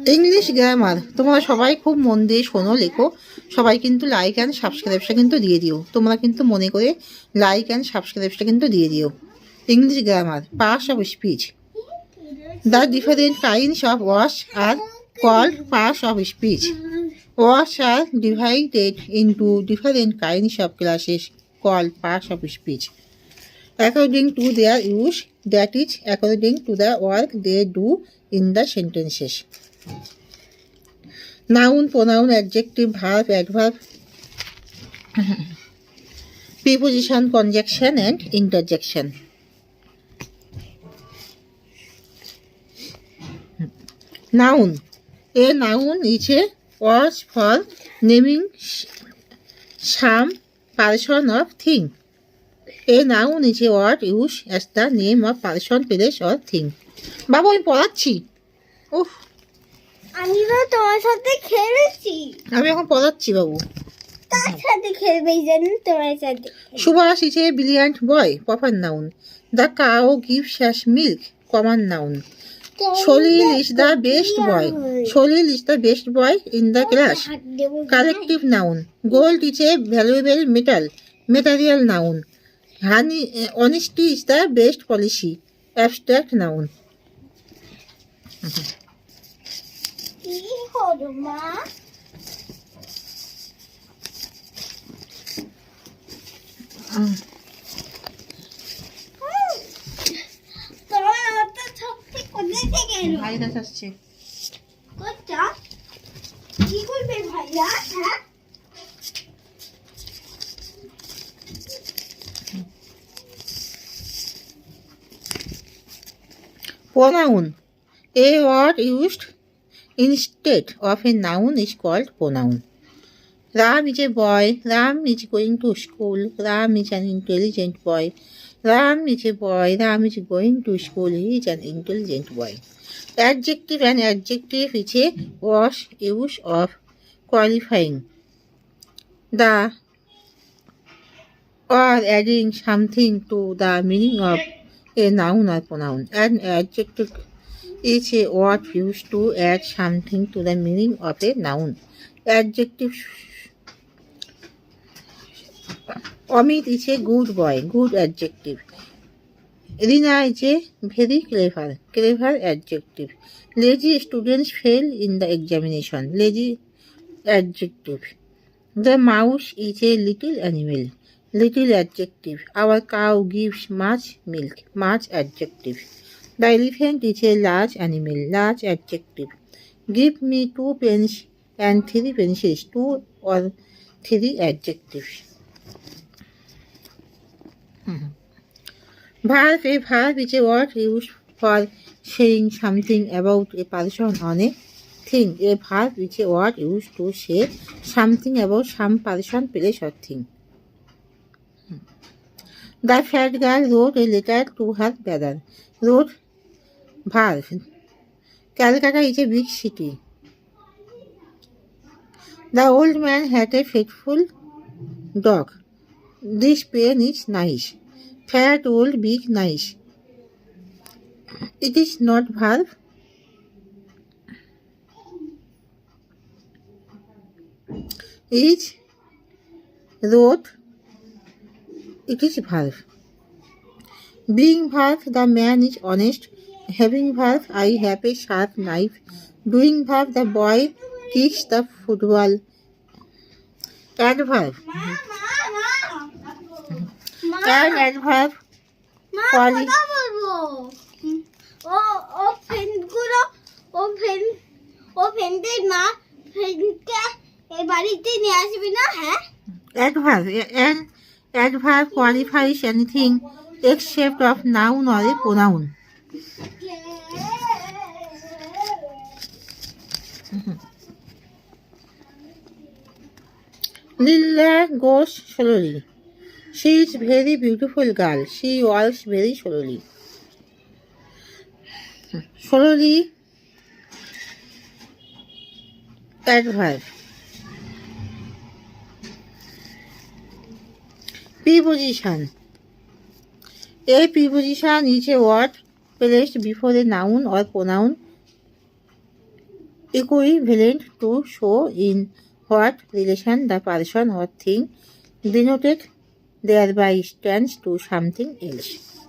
English grammar তোমরা সবাই খুব মন দিয়ে শোনো, লেখো। সবাই কিন্তু লাইক অ্যান্ড সাবস্ক্রাইবটা কিন্তু দিয়ে দিও। তোমরা কিন্তু মনে করে লাইক অ্যান্ড সাবস্ক্রাইবটা কিন্তু দিয়ে দিও। English grammar, parts of speech. The different kinds of words are called parts of speech. Words are divided into different kinds of classes called parts of speech, according to their use, that is, according to the work they do in the sentences. Noun, pronoun, adjective, verb, adverb, preposition, conjunction, and interjection. Noun. A noun is a word for naming some person or thing. A noun is a word used as the name of person, place, or thing. বাবু আমি পড়াচ্ছি। উফ, আমি তো তোমার সাথে খেলেছি। আমি এখন পড়াচ্ছি বাবু। তার সাথে খেলবেই জানেন তোমার সাথে। Subhash is a brilliant boy, proper noun. The cow gives us milk, common noun. Solil is the best boy. Solil is the best boy in the class. Collective noun. Gold is a valuable metal, material noun. Honesty is the best policy, abstract noun. কি হলো মা? তোমার অত শক্তি কোথায় থেকে এলো? Virus আসছে। কোথা? কি করবে ভাইয়া? হ্যাঁ? Pronoun. A word used instead of a noun is called pronoun. Ram is a boy. Ram is going to school. Ram is an intelligent boy. Ram is a boy. Ram is going to school. He is an intelligent boy. Adjective. An adjective is a word use of qualifying the or adding something to the meaning of a noun or pronoun. An adjective is a word used to add something to the meaning of a noun. Adjective. Amit is a good boy, good adjective. Rina is a very clever, clever adjective. Lazy students fail in the examination, lazy adjective. The mouse is a little animal, little adjective. Our cow gives much milk, much adjective. The elephant is a large animal, large adjective. Give me 2 pens and 3 pencils, 2 or 3 adjectives. Verb. A verb is a word used for saying something about a person on a thing. A verb is a word used to say something about some person, place, or thing. The fat girl wrote a letter to her brother. Wrote. Verb. Calcutta is a big city. The old man had a faithful dog. This pen is nice. Fat, old, big, nice. It is not verb. Is, wrote, it is verb. Being verb, the man is honest. Having verb, I have a sharp knife. Doing verb, the boy kicks the football. Adverb. And adverb. মা Quali- কথা বলবো। ও ও ফ্রেন্ডগুলো ও ফ্রেন্ডের মা ফ্রেন্ডকে এই বাড়িতে নিয়ে আসবি না? হ্যাঁ Adverb. An adverb qualifies anything except of noun or a pronoun. Lilla goes slowly. She is very beautiful girl. She walks very slowly. Slowly. Adverb. Preposition. A preposition is a word placed before a noun or pronoun Equivalent to show in what relation the person or thing denoted thereby stands to something else.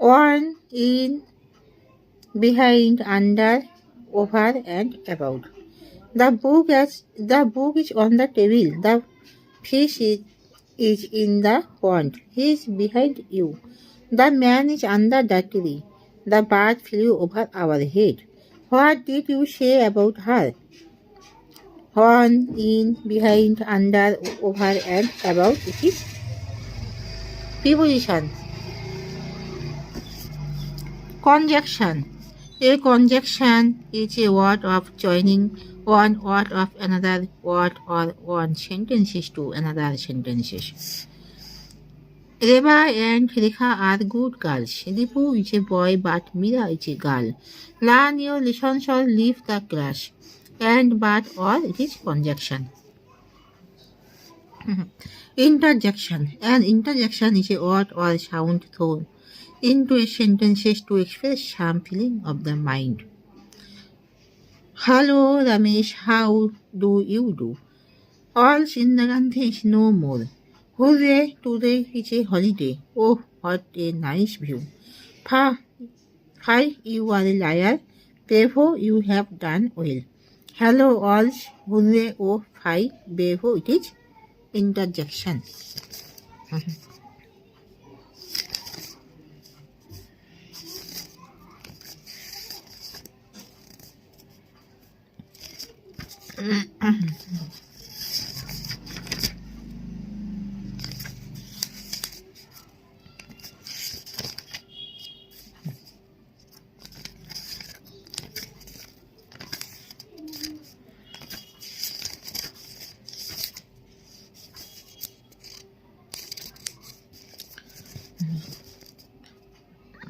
On, in, behind, under, over and about. The book is on the table. The fish is in the pond. He is behind you. The man is under the tree. The bird flew over our head. What did you say about her? On, in, behind, under, over and about. It is preposition. Conjunction. A conjunction is a word of joining one word of another word or one sentences to another sentences. Reba and Rekha are good girls. Dipu is a boy but Mira is a girl. Learn your lessons or leave the class. And but or it is conjunction. Interjection. An interjection is a word or sound thrown into a sentences to express some feeling of the mind. Hello Ramesh, how do you do? All's in the Gandhi is no more. Hooray, today is a holiday. Oh, what a nice view. Hi, you are a liar. Therefore, you have done well. Hello, all's. Hooray, oh, hi. Therefore, it is interjection.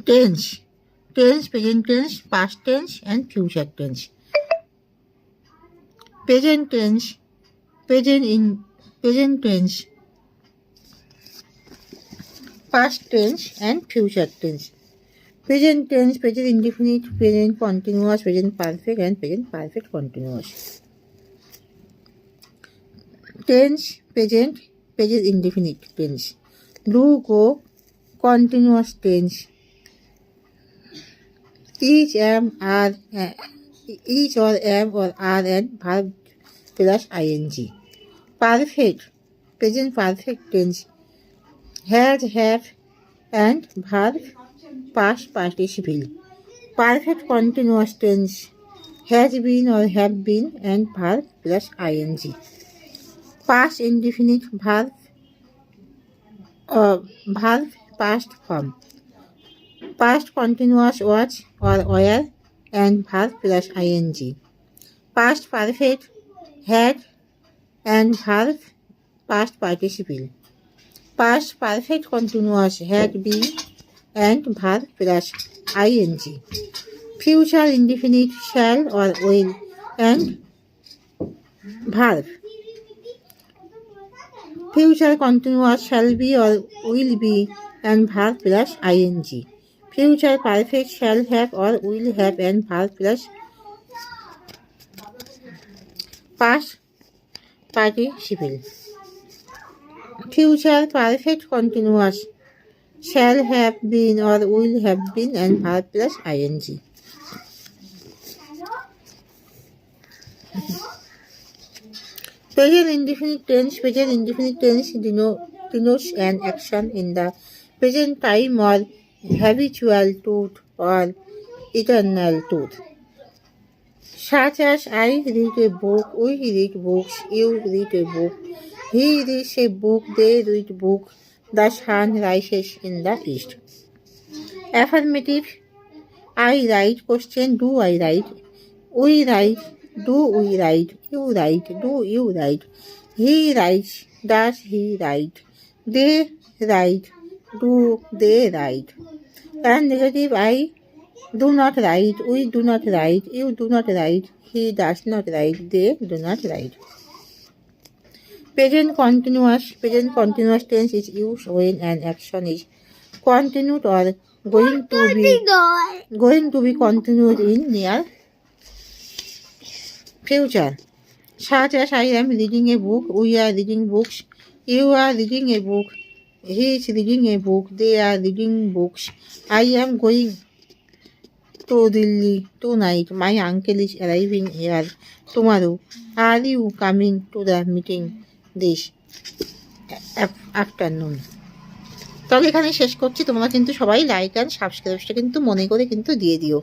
Tense. Tense, present tense, past tense and future tense. Present tense, present tense, past tense and future tense. Present tense, present indefinite, present continuous, present perfect and present perfect continuous. Tense, present indefinite tense. Do, go, continuous tense. Each or am or are and verb plus ing. Perfect, present perfect tense. Has, have and verb past participle. Perfect continuous tense. Has been or have been and verb plus ing. Past indefinite verb past form. Past continuous was or were and verb plus ing. Past perfect had and verb past participle. Past perfect continuous had been and verb plus ing. Future indefinite shall or will and verb. Future continuous shall be or will be and verb plus ing. Future perfect shall have or will have and verb plus past participle. Future perfect continuous shall have been or will have been and verb plus ing. Present indefinite tense. Present indefinite tense denotes an action in the present time or habitual truth or eternal truth. Such as I read a book, we read books, you read a book, he reads a book, they read book, the sun rises in the east. Affirmative. I write. Question. Do I write? We write. Do we write? You write. Do you write? He writes. Does he write? They write. Do they write? And negative. I do not write. We do not write. You do not write. He does not write. They do not write. Present continuous. Present continuous tense is used when an action is continued or going to be continued in near future, such as I am reading a book, we are reading books, you are reading a book, he is reading a book, they are reading books. I am going to Delhi tonight. My uncle is arriving here tomorrow. Are you coming to the meeting this afternoon? তবে এখানে শেষ করছি। তোমরা কিন্তু সবাই like and সাবস্ক্রাইবটা কিন্তু মনে করে কিন্তু দিয়ে দিও।